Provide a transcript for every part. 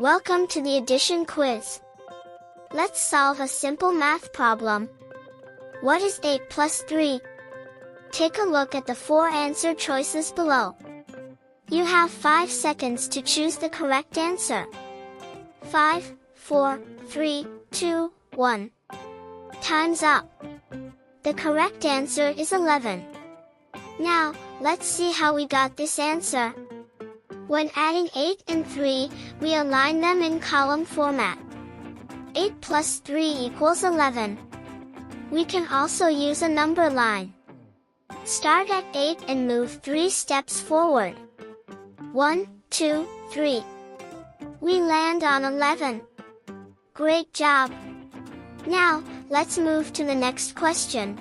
Welcome to the addition quiz. Let's solve a simple math problem. What is 8 plus 3? Take a look at the 4 answer choices below. You have 5 seconds to choose the correct answer. 5, 4, 3, 2, 1. Time's up. The correct answer is 11. Now, let's see how we got this answer. When adding 8 and 3, we align them in column format. 8 plus 3 equals 11. We can also use a number line. Start at 8 and move 3 steps forward. 1, 2, 3. We land on 11. Great job! Now, let's move to the next question.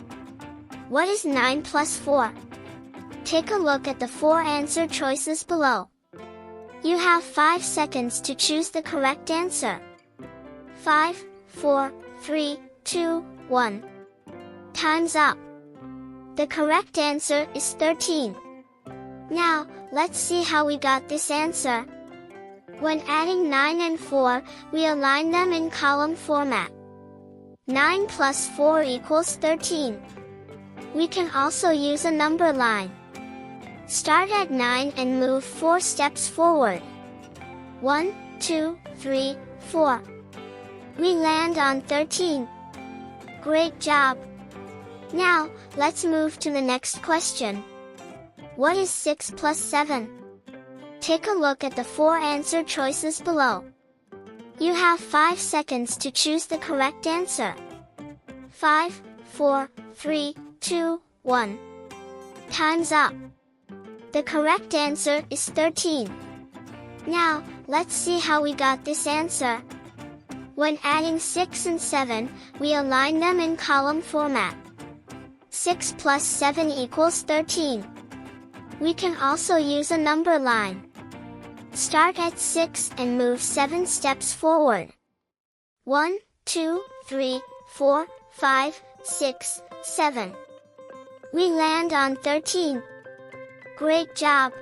What is 9 plus 4? Take a look at the 4 answer choices below. You have 5 seconds to choose the correct answer. 5, 4, 3, 2, 1. Time's up. The correct answer is 13. Now, let's see how we got this answer. When adding 9 and 4, we align them in column format. 9 plus 4 equals 13. We can also use a number line. Start at 9 and move 4 steps forward. 1, 2, 3, 4. We land on 13. Great job! Now, let's move to the next question. What is 6 plus 7? Take a look at the 4 answer choices below. You have 5 seconds to choose the correct answer. 5, 4, 3, 2, 1. Time's up. The correct answer is 13. Now, let's see how we got this answer. When adding 6 and 7, we align them in column format. 6 plus 7 equals 13. We can also use a number line. Start at 6 and move 7 steps forward. 1, 2, 3, 4, 5, 6, 7. We land on 13. Great job!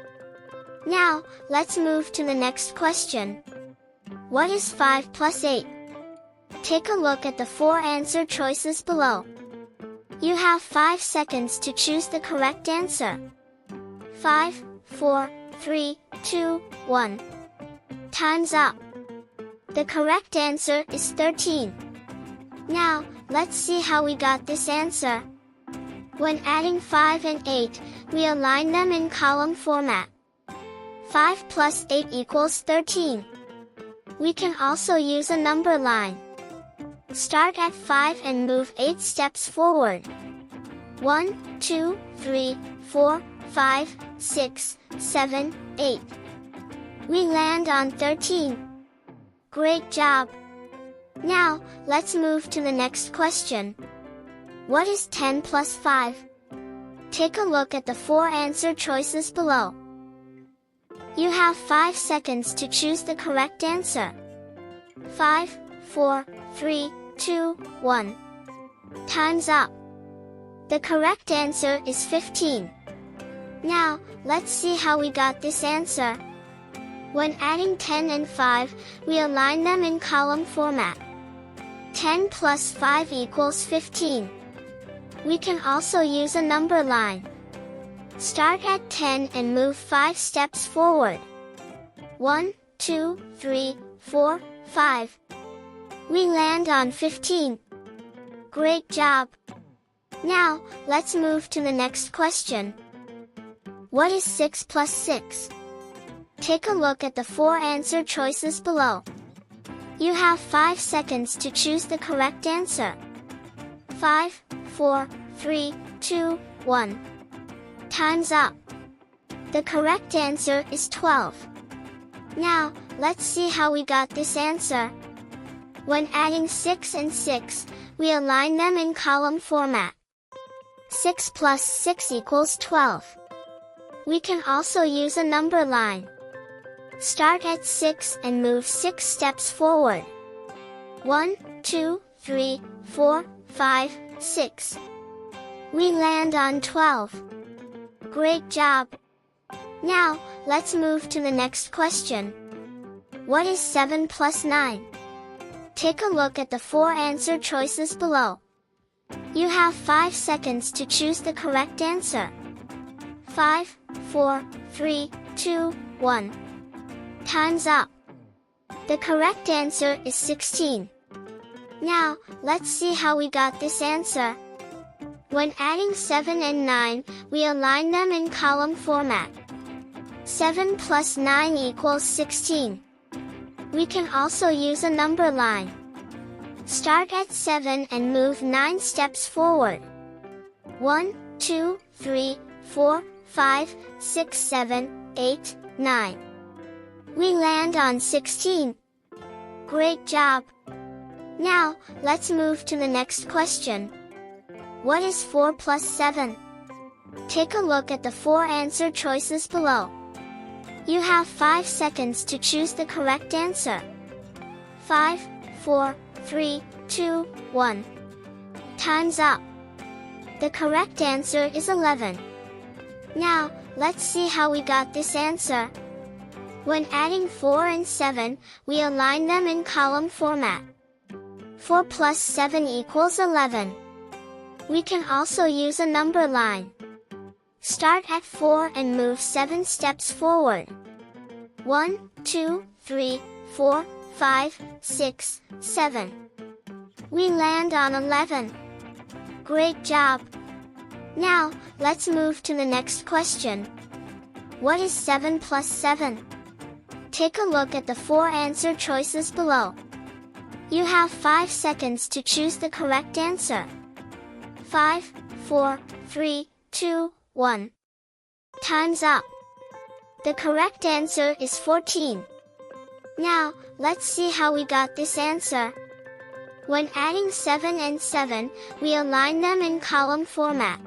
Now, let's move to the next question. What is 5 plus 8? Take a look at the 4 answer choices below. You have 5 seconds to choose the correct answer. 5, 4, 3, 2, 1. Time's up. The correct answer is 13. Now, let's see how we got this answer. When adding 5 and 8, we align them in column format. 5 plus 8 equals 13. We can also use a number line. Start at 5 and move 8 steps forward. 1, 2, 3, 4, 5, 6, 7, 8. We land on 13. Great job! Now, let's move to the next question. What is 10 plus 5? Take a look at the 4 answer choices below. You have 5 seconds to choose the correct answer. 5, 4, 3, 2, 1. Time's up. The correct answer is 15. Now, let's see how we got this answer. When adding 10 and 5, we align them in column format. 10 plus 5 equals 15. We can also use a number line. Start at 10 and move 5 steps forward. 1, 2, 3, 4, 5. We land on 15. Great job! Now, let's move to the next question. What is 6 plus 6? Take a look at the 4 answer choices below. You have 5 seconds to choose the correct answer. 5, 4, 3, 2, 1. Time's up. The correct answer is 12. Now, let's see how we got this answer. When adding 6 and 6, we align them in column format. 6 plus 6 equals 12. We can also use a number line. Start at 6 and move 6 steps forward. 1, 2, 3, 4, 5, 6. We land on 12. Great job! Now, let's move to the next question. What is 7 plus 9? Take a look at the 4 answer choices below. You have 5 seconds to choose the correct answer. 5, 4, 3, 2, 1. Time's up. The correct answer is 16. Now, let's see how we got this answer. When adding 7 and 9, we align them in column format. 7 plus 9 equals 16. We can also use a number line. Start at 7 and move 9 steps forward. 1, 2, 3, 4, 5, 6, 7, 8, 9. We land on 16. Great job! Now, let's move to the next question. What is 4 plus 7? Take a look at the 4 answer choices below. You have 5 seconds to choose the correct answer. 5, 4, 3, 2, 1. Time's up. The correct answer is 11. Now, let's see how we got this answer. When adding 4 and 7, we align them in column format. 4 plus 7 equals 11. We can also use a number line. Start at 4 and move 7 steps forward. 1, 2, 3, 4, 5, 6, 7. We land on 11. Great job! Now, let's move to the next question. What is 7 plus 7? Take a look at the 4 answer choices below. You have 5 seconds to choose the correct answer. 5, 4, 3, 2, 1. Time's up. The correct answer is 14. Now, let's see how we got this answer. When adding 7 and 7, we align them in column format.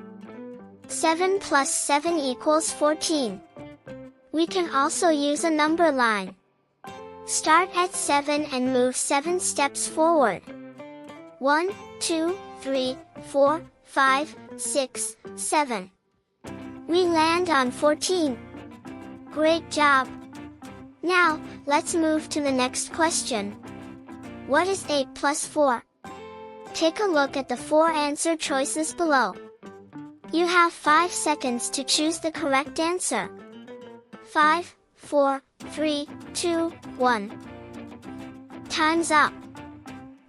7 plus 7 equals 14. We can also use a number line. Start at 7 and move 7 steps forward. 1, 2, 3, 4, 5, 6, 7. We land on 14. Great job! Now, let's move to the next question. What is 8 plus 4? Take a look at the 4 answer choices below. You have 5 seconds to choose the correct answer. 5, 4, 3, 2, 1. Time's up.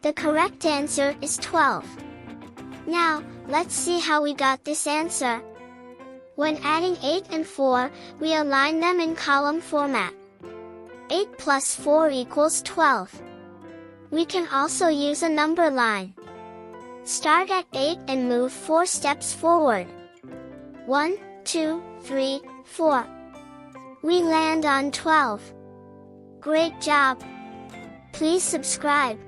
The correct answer is 12. Now, let's see how we got this answer. When adding 8 and 4, we align them in column format. 8 plus 4 equals 12. We can also use a number line. Start at 8 and move 4 steps forward. 1, 2, 3, 4. We land on 12. Great job! Please subscribe.